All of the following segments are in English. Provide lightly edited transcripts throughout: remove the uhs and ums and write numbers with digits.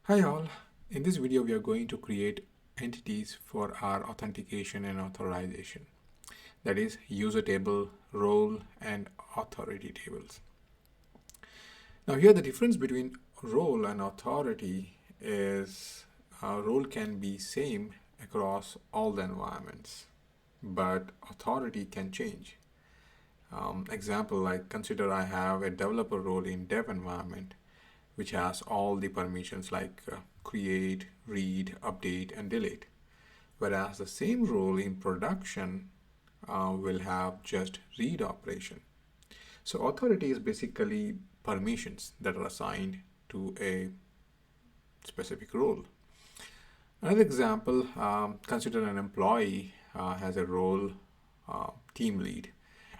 Hi all, in this video we are going to create entities for our authentication and authorization. That is user table, role and authority tables. Now here the difference between role and authority is role can be same across all the environments, but authority can change. Example, like consider I have a developer role in dev environment which has all the permissions like create, read, update, and delete. Whereas the same role in production will have just read operation. So authority is basically permissions that are assigned to a specific role. Another example, consider an employee has a role team lead,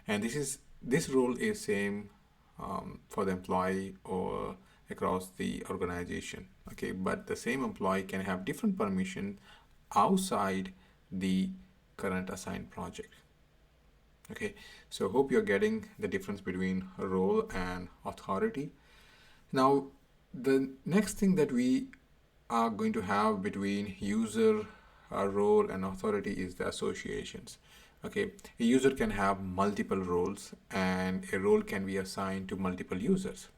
and this role is same for the employee or across the organization. Okay, but the same employee can have different permission outside the current assigned project. Okay, so hope you're getting the difference between role and authority. Now, the next thing that we are going to have between user, role, and authority is the associations. Okay, a user can have multiple roles and a role can be assigned to multiple users.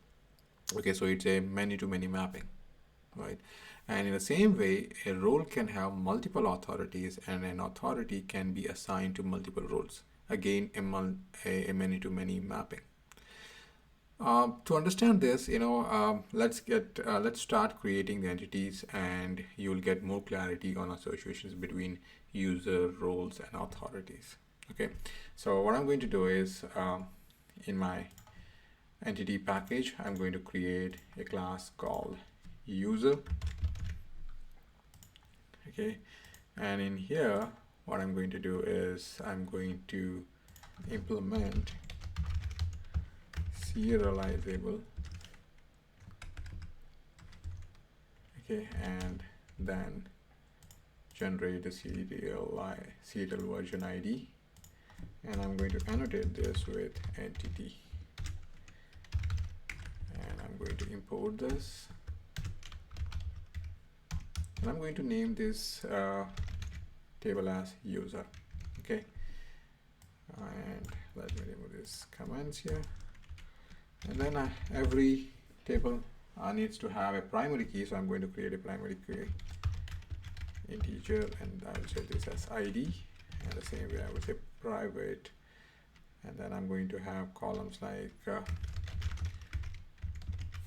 Okay, so it's a many-to-many mapping, right? And in the same way, a role can have multiple authorities and an authority can be assigned to multiple roles. Again, a many-to-many mapping. To understand this, let's start creating the entities, and you'll get more clarity on associations between user, roles, and authorities. Okay, so what I'm going to do is in my entity package, I'm going to create a class called user. Okay, and in here, what I'm going to do is I'm going to implement serializable. Okay, and then generate the serial version ID, and I'm going to annotate this with entity, and I'm going to import this, and I'm going to name this table as user. Okay, and let me remove these comments here, and then every table needs to have a primary key, so I'm going to create a primary key integer, and I will set this as ID, and the same way I will say private, and then I'm going to have columns like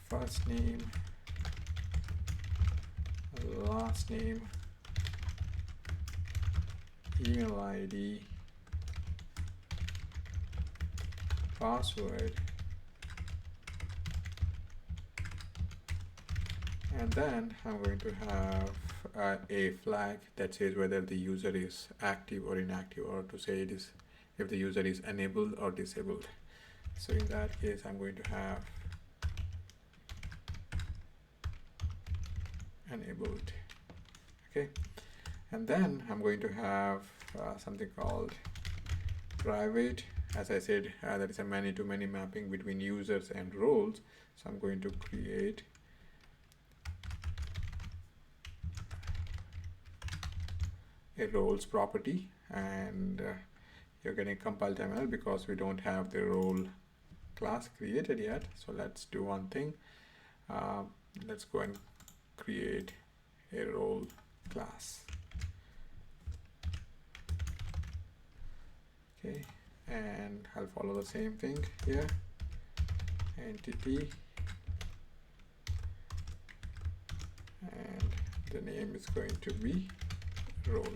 first name, last name, email ID, password, and then I'm going to have a flag that says whether the user is active or inactive, or to say it is if the user is enabled or disabled. So in that case, I'm going to have enabled. Okay, and then I'm going to have something called private. As I said, that is a many-to-many mapping between users and roles. So I'm going to create a roles property, and you're getting compile terminal because we don't have the role class created yet. So let's do one thing. Let's go and create a role class. Okay, and I'll follow the same thing here. Entity, and the name is going to be role.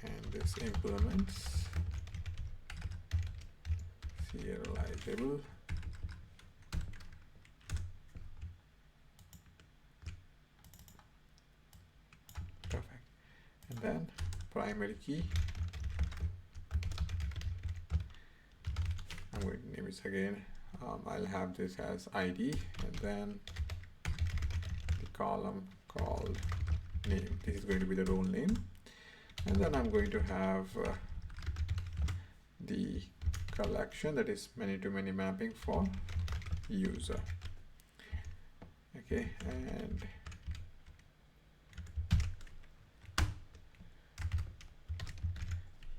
And this implements serializable. Perfect. And then primary key. I'm going to name it again. I'll have this as ID, and then the column called name. This is going to be the role name, and then I'm going to have the collection, that is many-to-many mapping for user. Okay, and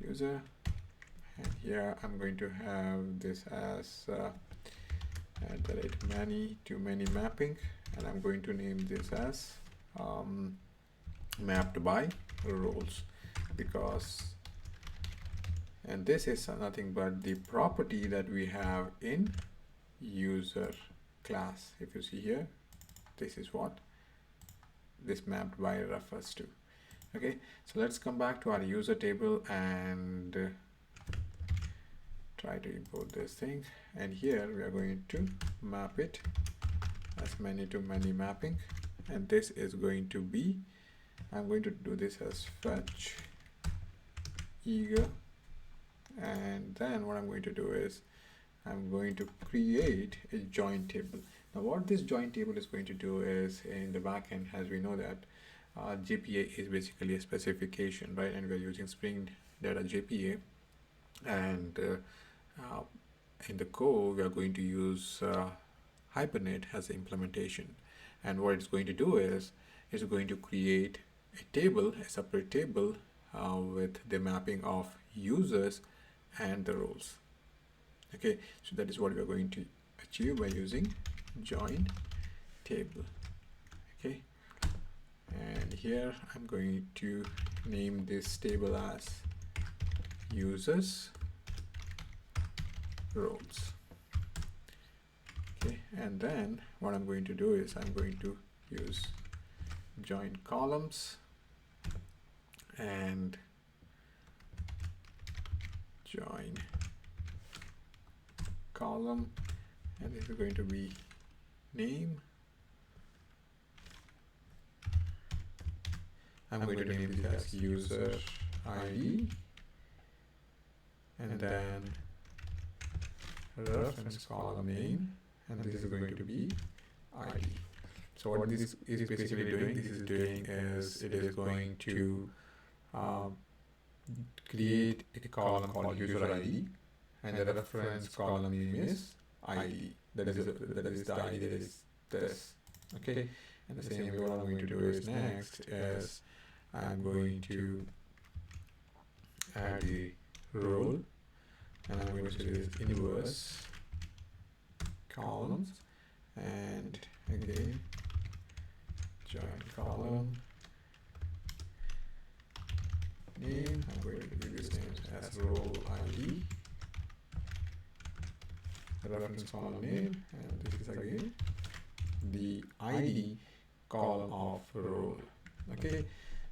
user, and here I'm going to have this as many-to-many mapping, and I'm going to name this as mapped by roles, because, and this is nothing but the property that we have in user class. If you see here, this is what this mapped by refers to. Okay, so let's come back to our user table and try to import this thing, and here we are going to map it as many-to-many mapping, and this is going to be, I'm going to do this as fetch eager, and then what I'm going to do is I'm going to create a join table. Now what this join table is going to do is, in the backend, as we know that JPA is basically a specification, right? And we're using Spring Data JPA, and in the core we are going to use Hibernate as the implementation. And what it's going to do is it's going to create a table, a separate table with the mapping of users and the roles. Okay, so that is what we are going to achieve by using join table. Okay, and here I'm going to name this table as users roles. Okay, and then what I'm going to do is I'm going to use join columns and join column, and this is going to be name. I'm going to name this as user ID, and then reference column name, and this is going to be ID. So what this is basically doing, is it is going to create a column called user ID, and the reference column name is ID. That is the ID that is this. Okay, and the same way what I'm going to do is next is I'm going to add a role, and I'm going to do this inverse columns, and again join column name. I'm going to give this name as role ID, reference column name, and this is again the ID column of role. Okay,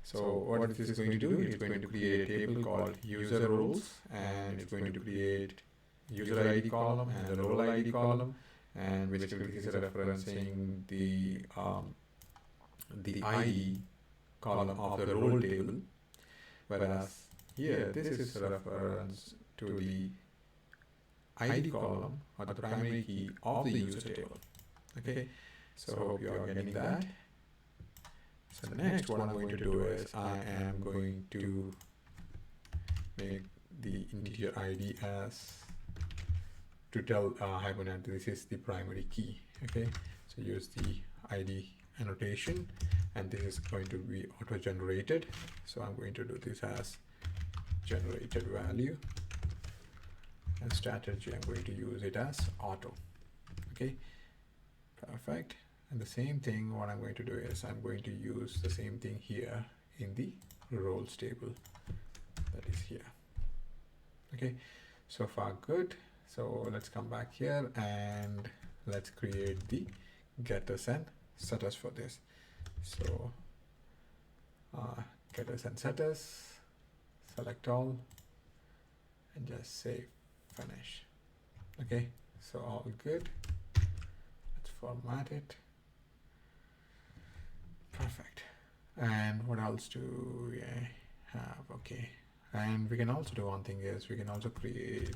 so what this is going to do, it's going to create a table called user roles, and it's going to create user ID column and the role ID column, and basically this is referencing the ID column of the role table, whereas here this is reference to the ID column or the primary key of the user table. Okay, so hope you are getting that. So next what I'm going to do is I am going to make the integer ID as to tell Hibernate this is the primary key. Okay, so use the ID annotation, and this is going to be auto generated. So I'm going to do this as generated value, and strategy I'm going to use it as auto. Okay, perfect. And the same thing what I'm going to do is I'm going to use the same thing here in the roles table that is here. Okay, so far good. So let's come back here and let's create the getters and setters for this. So getters and setters, select all, and just say finish. Okay, so all good. Let's format it. Perfect. And what else do we have? Okay, and we can also do one thing is we can also create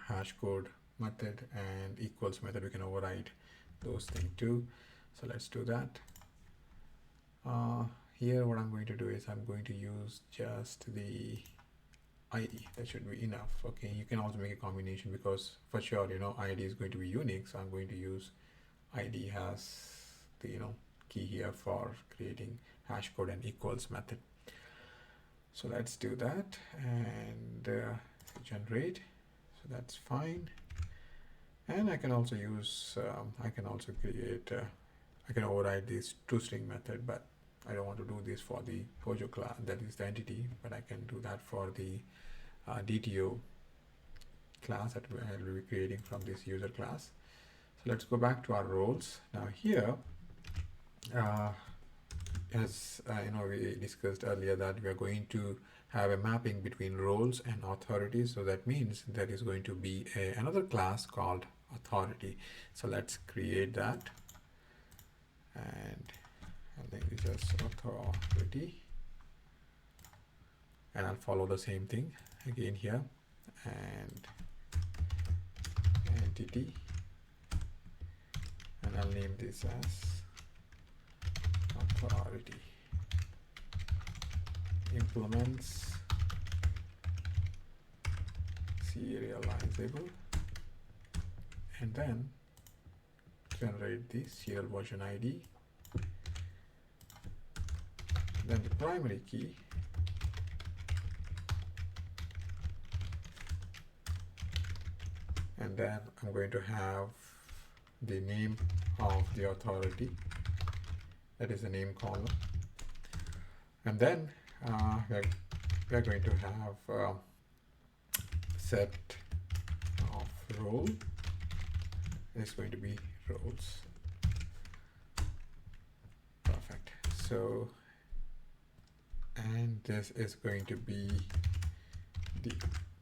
hash code method and equals method. We can override those things too. So let's do that. Here what I'm going to do is I'm going to use just the ID. That should be enough. Okay, you can also make a combination, because for sure, ID is going to be unique, so I'm going to use ID as the key here for creating hash code and equals method. So let's do that and generate. So that's fine. And I can also use I can also create I can override this toString method, but I don't want to do this for the Pojo class, that is the entity, but I can do that for the DTO class that I will be creating from this user class. So let's go back to our roles. Now here, as we discussed earlier, that we are going to have a mapping between roles and authorities. So that means there is going to be another class called authority. So let's create that, and I think it's just authority, and I'll follow the same thing again here, and entity, and I'll name this as authority. Implements serializable, and then generate the serial version ID, then the primary key, and then I'm going to have the name of the authority, that is the name column, and then we're going to have set of role is going to be roles. Perfect. So, and this is going to be the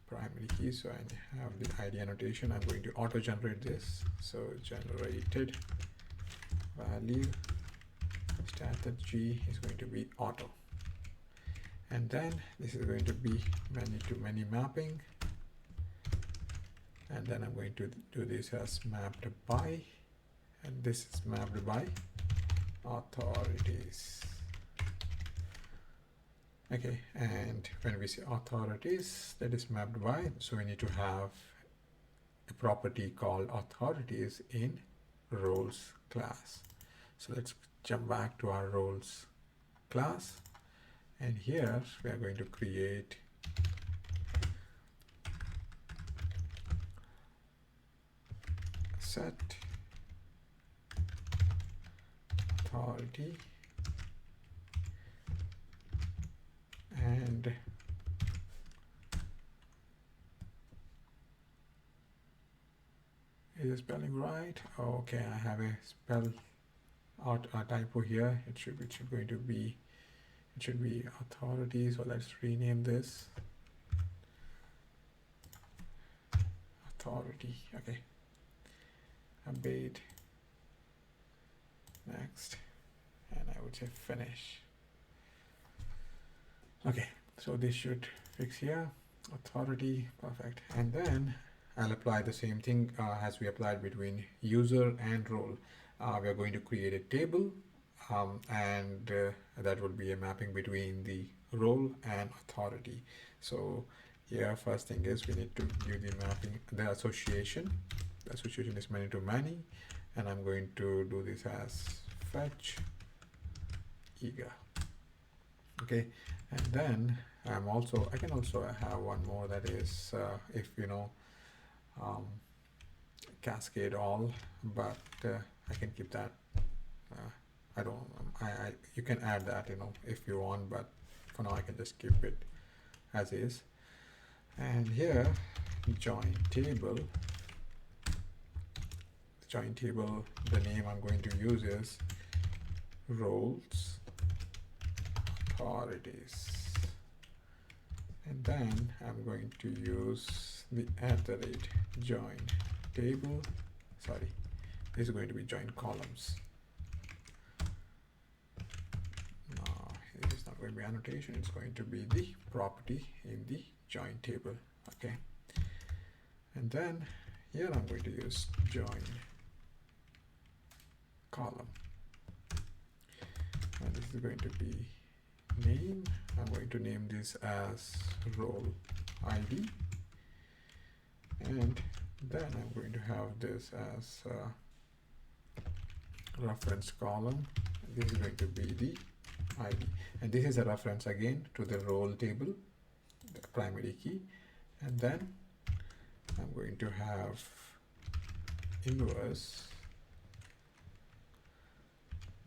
primary key. So I have the ID annotation. I'm going to auto generate this. So generated value started G is going to be auto. And then this is going to be many to many mapping, and then I'm going to do this as mapped by, and this is mapped by authorities. Okay, and when we say authorities, that is mapped by, so we need to have a property called authorities in roles class. So let's jump back to our roles class. And here we are going to create set authority, and is the spelling right? Oh, okay, I have a spell out a typo here. It should be authority. So let's rename this authority. Okay, update, next, and I would say finish. Okay, so this should fix here, authority, perfect. And then I'll apply the same thing as we applied between user and role. We are going to create a table, and that will be a mapping between the role and authority. So here, first thing is we need to give the mapping, the association. The association is many to many, and I'm going to do this as fetch eager. Okay, and then I can also have one more, that is if cascade all, but I can keep that. You can add that if you want, but for now I can just keep it as is. And here, join table. Join table, the name I'm going to use is roles authorities, and then I'm going to use the @join table. Sorry, this is going to be join columns. No, it is not going to be annotation, it's going to be the property in the join table. Okay, and then here I'm going to use join column, and this is going to be name. I'm going to name this as role ID, and then I'm going to have this as a reference column. This is going to be the ID, and this is a reference again to the role table, the primary key. And then I'm going to have inverse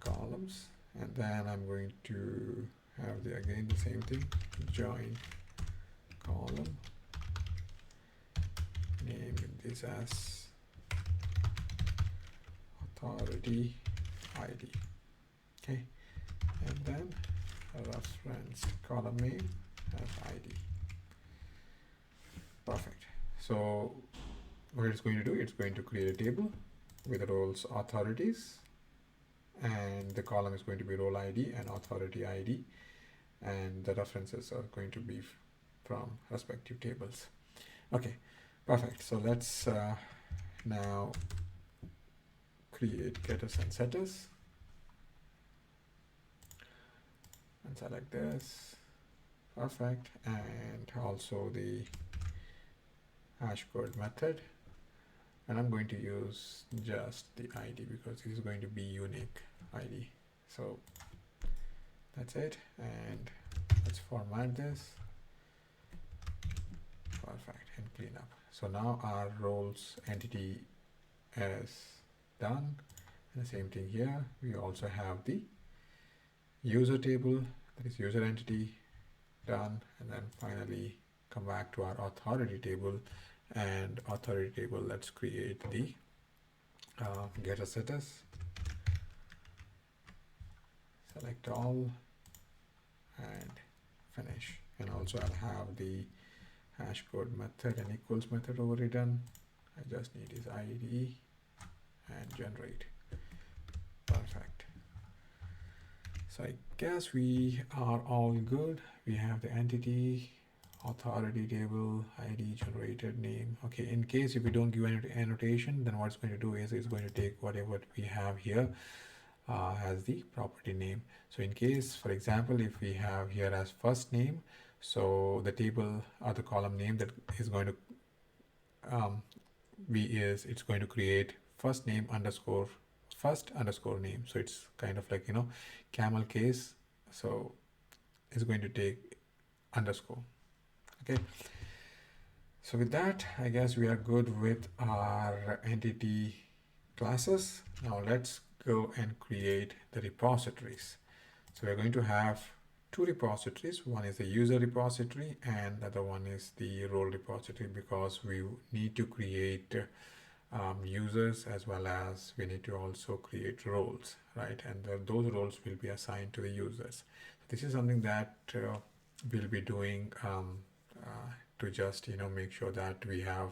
columns, and then I'm going to have again the same thing, join column, name this as authority ID. Okay, and then a reference column name as ID. Perfect. So what it's going to do, it's going to create a table with the roles authorities, and the column is going to be role ID and authority ID, and the references are going to be from respective tables. Okay, perfect. So let's now create getters and setters, and select this. Perfect. And also the hash code method, and I'm going to use just the ID because this is going to be unique ID. So that's it, and let's format this. Perfect, and clean up. So now our roles entity is done, and the same thing here. We also have the user table, that is user entity, done, and then finally come back to our authority table, and authority table, let's create the getter setters, select all, and finish. And also I'll have the hash code method and equals method overridden. I just need his ID and generate. Perfect. So I guess we are all good. We have the entity, authority table, ID generated, name. Okay, in case if we don't give any annotation, then what it's going to do is it's going to take whatever we have here as the property name. So in case, for example, if we have here as first name, so the table or the column name that is going to it's going to create first name underscore first underscore name. So it's kind of like, camel case. So it's going to take underscore. Okay. So with that, I guess we are good with our entity classes. Now let's go and create the repositories. So we're going to have two repositories. One is the user repository and the other one is the role repository, because we need to create users as well as we need to also create roles, right? And those roles will be assigned to the users. This is something that we'll be doing to just make sure that we have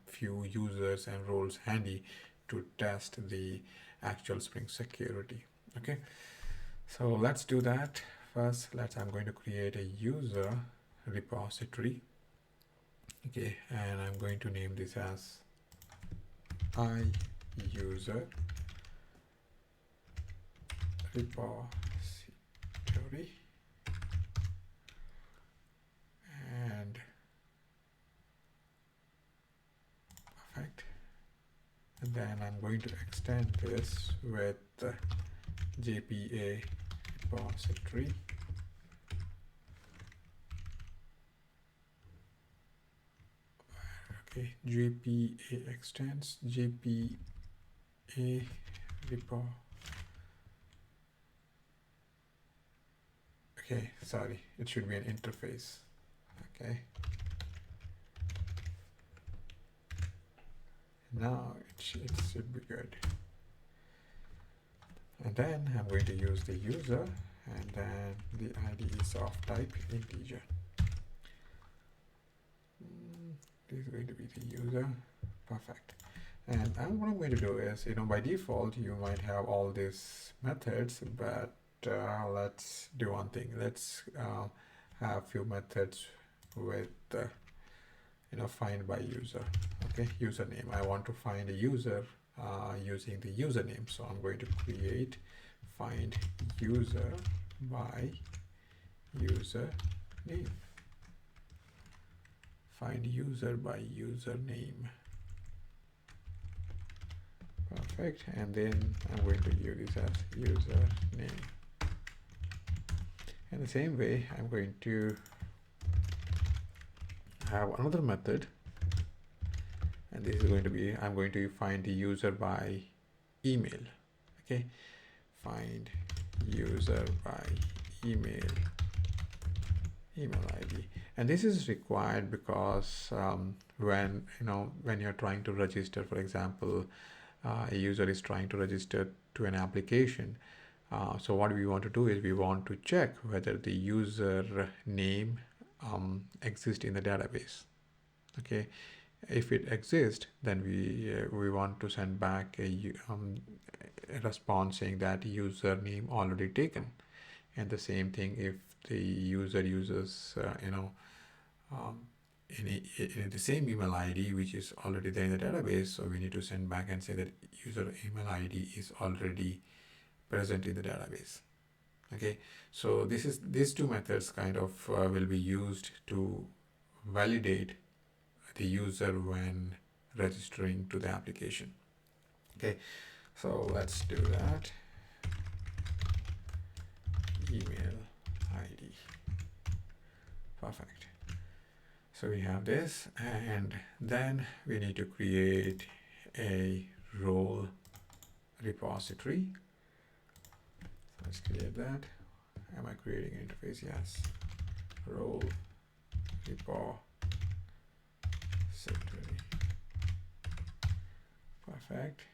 few users and roles handy to test the actual Spring security. Okay, so let's do that. First, I'm going to create a user repository. Okay, and I'm going to name this as iUser repository, and perfect. And then I'm going to extend this with JPA repository. Okay, JPA extends JPA repo. Okay, sorry, it should be an interface. Okay. Now it should be good. And then I'm going to use the user, and then the ID is of type integer. This is going to be the user. Perfect. And what I'm going to do is, by default, you might have all these methods, but let's do one thing. Let's have few methods with find by user. Okay, username. I want to find a user using the username. So I'm going to create find user by username. find user by username. Perfect. And then I'm going to give this as username. In the same way, I'm going to have another method, and this is going to be, I'm going to find the user by email. Okay, find user by email ID, and this is required because when you're trying to register, for example, a user is trying to register to an application. So what we want to do is we want to check whether the user name exists in the database. Okay, if it exists, then we want to send back a response saying that username already taken. And the same thing if the user uses in the same email ID which is already there in the database, so we need to send back and say that user email ID is already present in the database. Okay, so these two methods kind of will be used to validate the user when registering to the application. Okay, so let's do that. Email ID. Perfect. So we have this, and then we need to create a role repository. So let's create that. Am I creating an interface? Yes. Role repository. Perfect.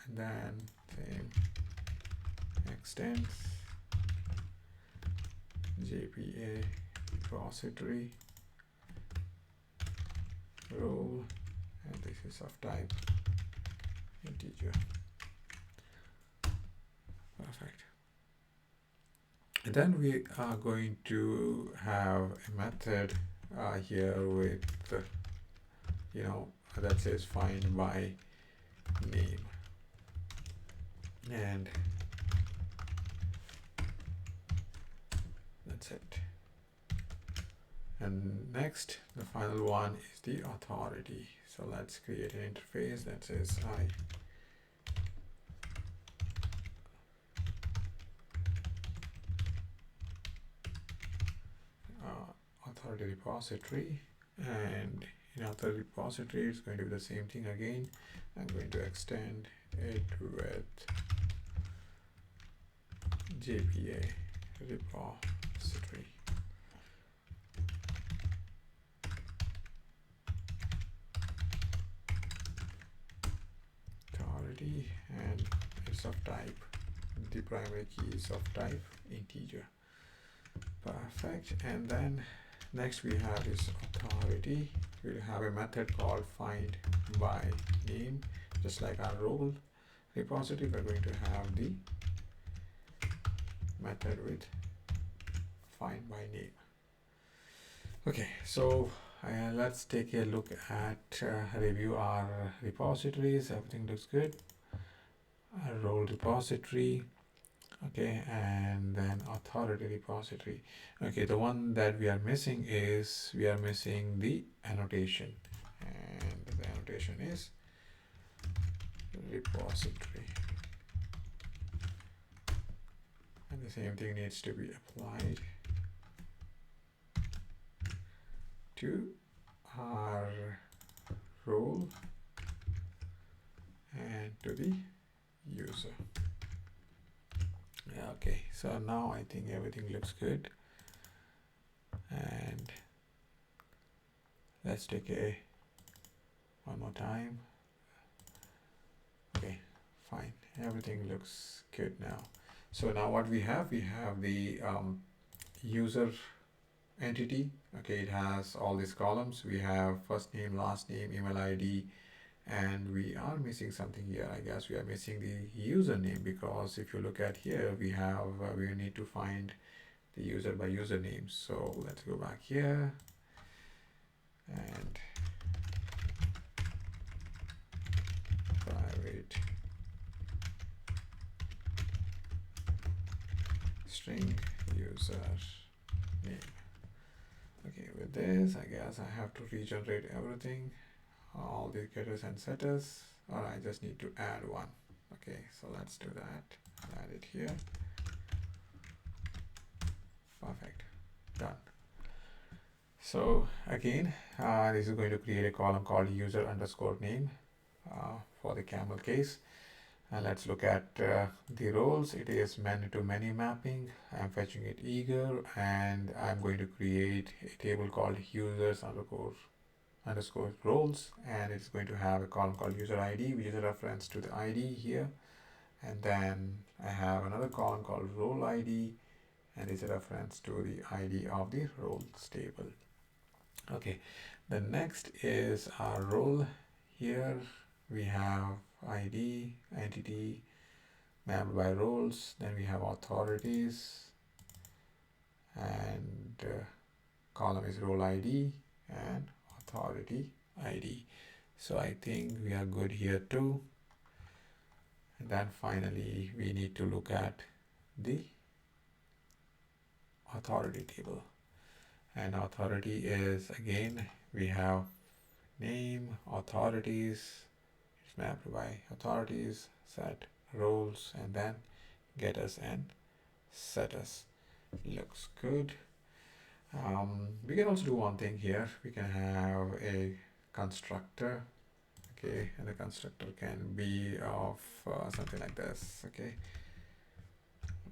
And then same extends JPA repository role, and this is of type integer. Perfect. And then we are going to have a method here with that says find by name, and that's it. And next, the final one is the authority. So let's create an interface that says authority repository, and in authority repository it's going to be the same thing again. I'm going to extend it with JPA repository. Authority, and it's of type, the primary key is of type integer. Perfect. And then next we have is authority. We'll have a method called find by name, just like our role repository. We're going to have the method with find by name. Okay, so let's take a look at review our repositories. Everything looks good. Our role repository. Okay, and then authority repository. Okay, the one that we are missing is we are missing the annotation, and the annotation is repository, and the same thing needs to be applied to our role and to the user. Yeah, okay, so now I think everything looks good, and let's take a one more time. Okay, fine, everything looks good now. So now what we have the user entity. Okay, it has all these columns. We have first name, last name, email ID, and we are missing something here. I guess we are missing the username, because if you look at here, we have we need to find the user by username. So let's go back here and private string user name. Okay, with this, I guess I have to regenerate everything, all the getters and setters, or I just need to add one. Okay, so let's do that. Add it here. Perfect. Done. So again, this is going to create a column called user underscore name for the camel case. And let's look at the roles. It is many to many mapping. I'm fetching it eager, and I'm going to create a table called users underscore roles, and it's going to have a column called user ID, which is a reference to the ID here. And then I have another column called role ID, and it's a reference to the ID of the roles table. Okay, the next is our role. Here we have ID, entity, mapped by roles. Then we have authorities, and column is role ID and authority ID. So I think we are good here too. And then finally, we need to look at the authority table. And authority is, again, we have name, authorities, it's mapped by authorities, set roles, and then getters and setters. Looks good. We can also do one thing here. We can have a constructor. Okay, and the constructor can be of something like this. Okay,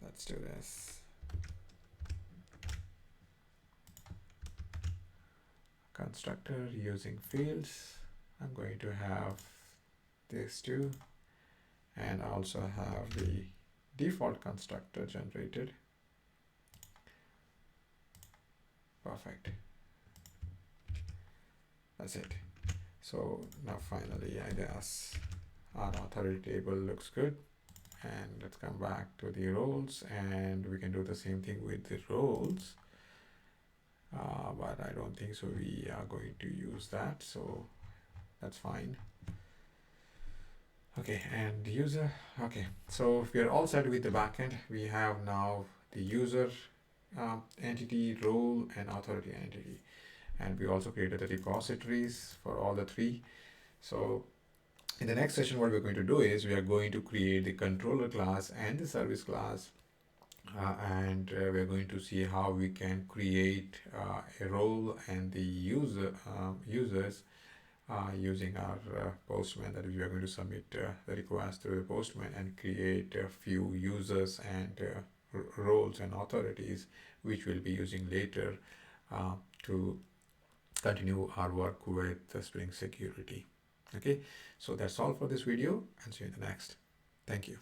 let's do this. Constructor using fields. I'm going to have this too, and also have the default constructor generated. Perfect. That's it. So now finally, I guess our authority table looks good. And let's come back to the roles, and we can do the same thing with the roles. But I don't think so we are going to use that, so that's fine. Okay, and user. Okay, so we are all set with the backend. We have now the user entity, role, and authority entity. And we also created the repositories for all the three. So in the next session, what we're going to do is we are going to create the controller class and the service class. And we're going to see how we can create a role and the users using our postman. That is, we are going to submit the request through the postman and create a few users and roles and authorities, which we'll be using later to continue our work with the Spring Security. Okay, so that's all for this video, and see you in the next. Thank you.